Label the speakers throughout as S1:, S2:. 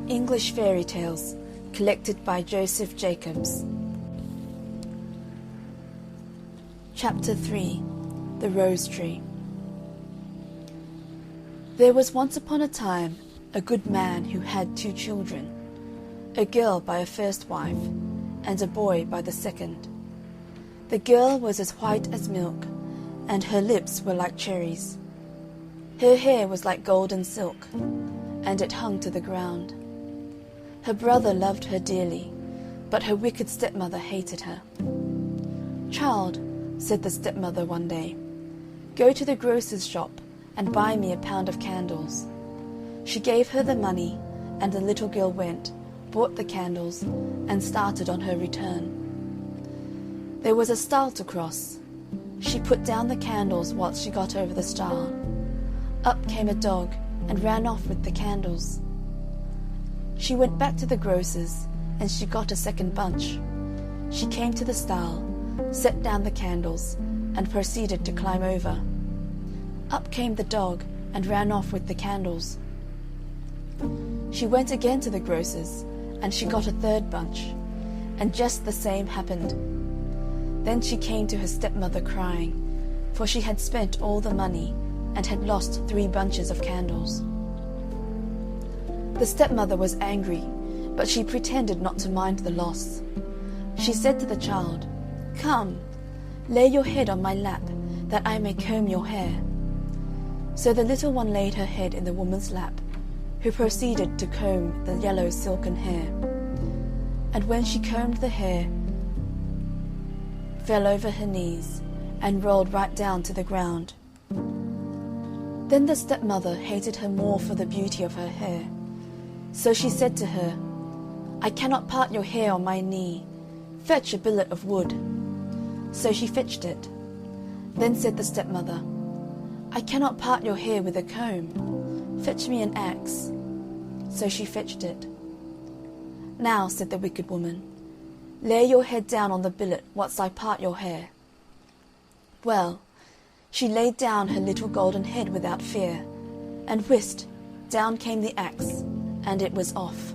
S1: English Fairy Tales, collected by Joseph Jacobs. Chapter 3. The Rose Tree. There was once upon a time a good man who had 2 children, a girl by a first wife, and a boy by the second. The girl was as white as milk, and her lips were like cherries. Her hair was like golden silk, and it hung to the ground. Her brother loved her dearly, but her wicked stepmother hated her. "Child," said the stepmother one day, "go to the grocer's shop and buy me a pound of candles." She gave her the money, and the little girl went, bought the candles, and started on her return. There was a stile to cross. She put down the candles whilst she got over the stile. Up came a dog and ran off with the candles. She went back to the grocer's, and she got a second bunch. She came to the stile, set down the candles, and proceeded to climb over. Up came the dog and ran off with the candles. She went again to the grocer's, and she got a third bunch, and just the same happened. Then she came to her stepmother crying, for she had spent all the money and had lost 3 bunches of candles. The stepmother was angry, but she pretended not to mind the loss. She said to the child, "Come, lay your head on my lap, that I may comb your hair." So the little one laid her head in the woman's lap, who proceeded to comb the yellow silken hair. And when she combed the hair, fell over her knees, and rolled right down to the ground. Then the stepmother hated her more for the beauty of her hair. So she said to her, "I cannot part your hair on my knee. Fetch a billet of wood." So she fetched it. Then said the stepmother, "I cannot part your hair with a comb. Fetch me an axe." So she fetched it. "Now," said the wicked woman, "lay your head down on the billet whilst I part your hair." Well, she laid down her little golden head without fear, and whist, down came the axe, and it was off.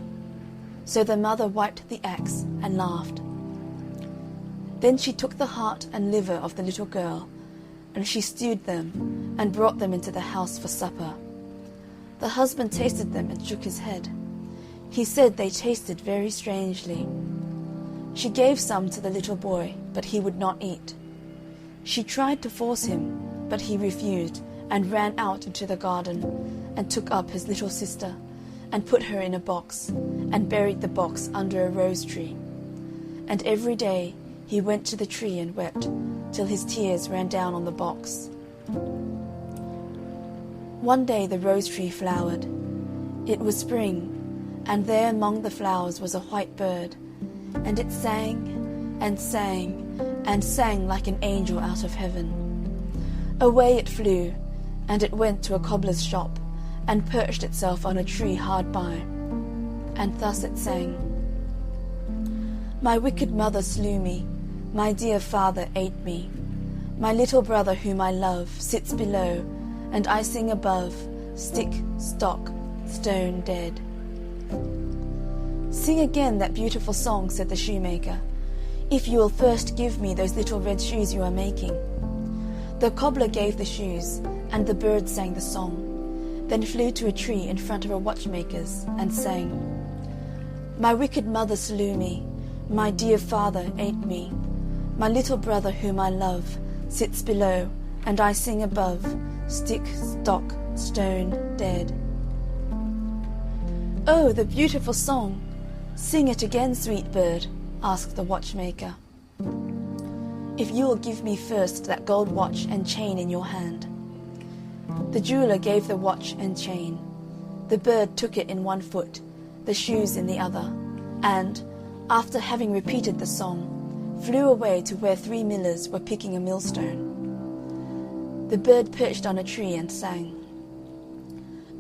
S1: So the mother wiped the axe and laughed. Then she took the heart and liver of the little girl, and she stewed them, and brought them into the house for supper. The husband tasted them and shook his head. He said they tasted very strangely. She gave some to the little boy, but he would not eat. She tried to force him, but he refused, and ran out into the garden, and took up his little sister, and put her in a box, and buried the box under a rose tree. And every day he went to the tree and wept, till his tears ran down on the box. One day the rose tree flowered. It was spring, and there among the flowers was a white bird, and it sang and sang and sang like an angel out of heaven. Away it flew, and it went to a cobbler's shop, and perched itself on a tree hard by. And thus it sang: "My wicked mother slew me, my dear father ate me. My little brother whom I love sits below, and I sing above, stick, stock, stone dead." "Sing again that beautiful song," said the shoemaker, "if you will first give me those little red shoes you are making." The cobbler gave the shoes, and the bird sang the song, then flew to a tree in front of a watchmaker's, and sang: "My wicked mother slew me, my dear father ate me. My little brother whom I love sits below, and I sing above, stick, stock, stone dead." "Oh, the beautiful song! Sing it again, sweet bird," asked the watchmaker. "If you will give me first that gold watch and chain in your hand." The jeweller gave the watch and chain. The bird took it in one foot, the shoes in the other, and, after having repeated the song, flew away to where 3 millers were picking a millstone. The bird perched on a tree and sang: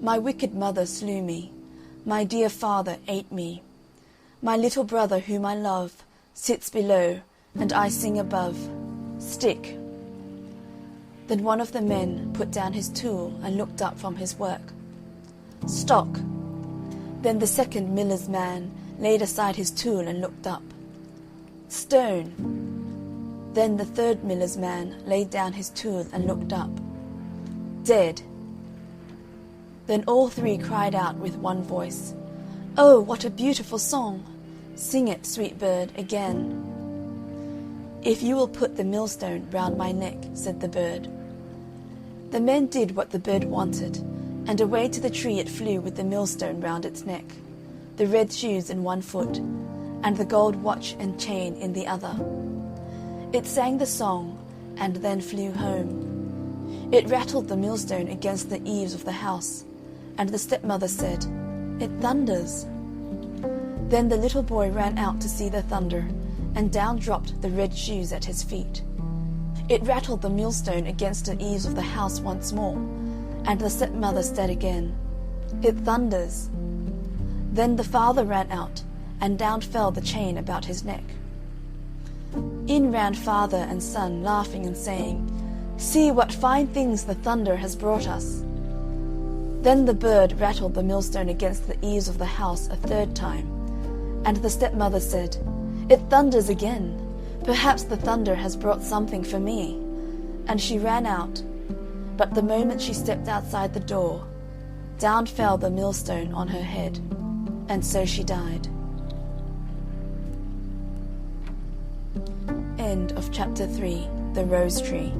S1: "My wicked mother slew me, my dear father ate me. My little brother whom I love sits below, and I sing above, stick." Then one of the men put down his tool and looked up from his work. "Stock." Then the second miller's man laid aside his tool and looked up. Stone. Then the third miller's man laid down his tool and looked up. Dead. Then all three cried out with one voice, "Oh, what a beautiful song! Sing it, sweet bird, again." "If you will put the millstone round my neck," said the bird. The men did what the bird wanted, and away to the tree it flew with the millstone round its neck, the red shoes in one foot, and the gold watch and chain in the other. It sang the song, and then flew home. It rattled the millstone against the eaves of the house, and the stepmother said, "It thunders." Then the little boy ran out to see the thunder, and down dropped the red shoes at his feet. It rattled the millstone against the eaves of the house once more, and the stepmother said again, "It thunders." Then the father ran out, and down fell the chain about his neck. In ran father and son, laughing and saying, "See what fine things the thunder has brought us." Then the bird rattled the millstone against the eaves of the house a third time, and the stepmother said, "It thunders again. Perhaps the thunder has brought something for me." And she ran out, but the moment she stepped outside the door, down fell the millstone on her head, and so she died. End of chapter 3, The Rose Tree.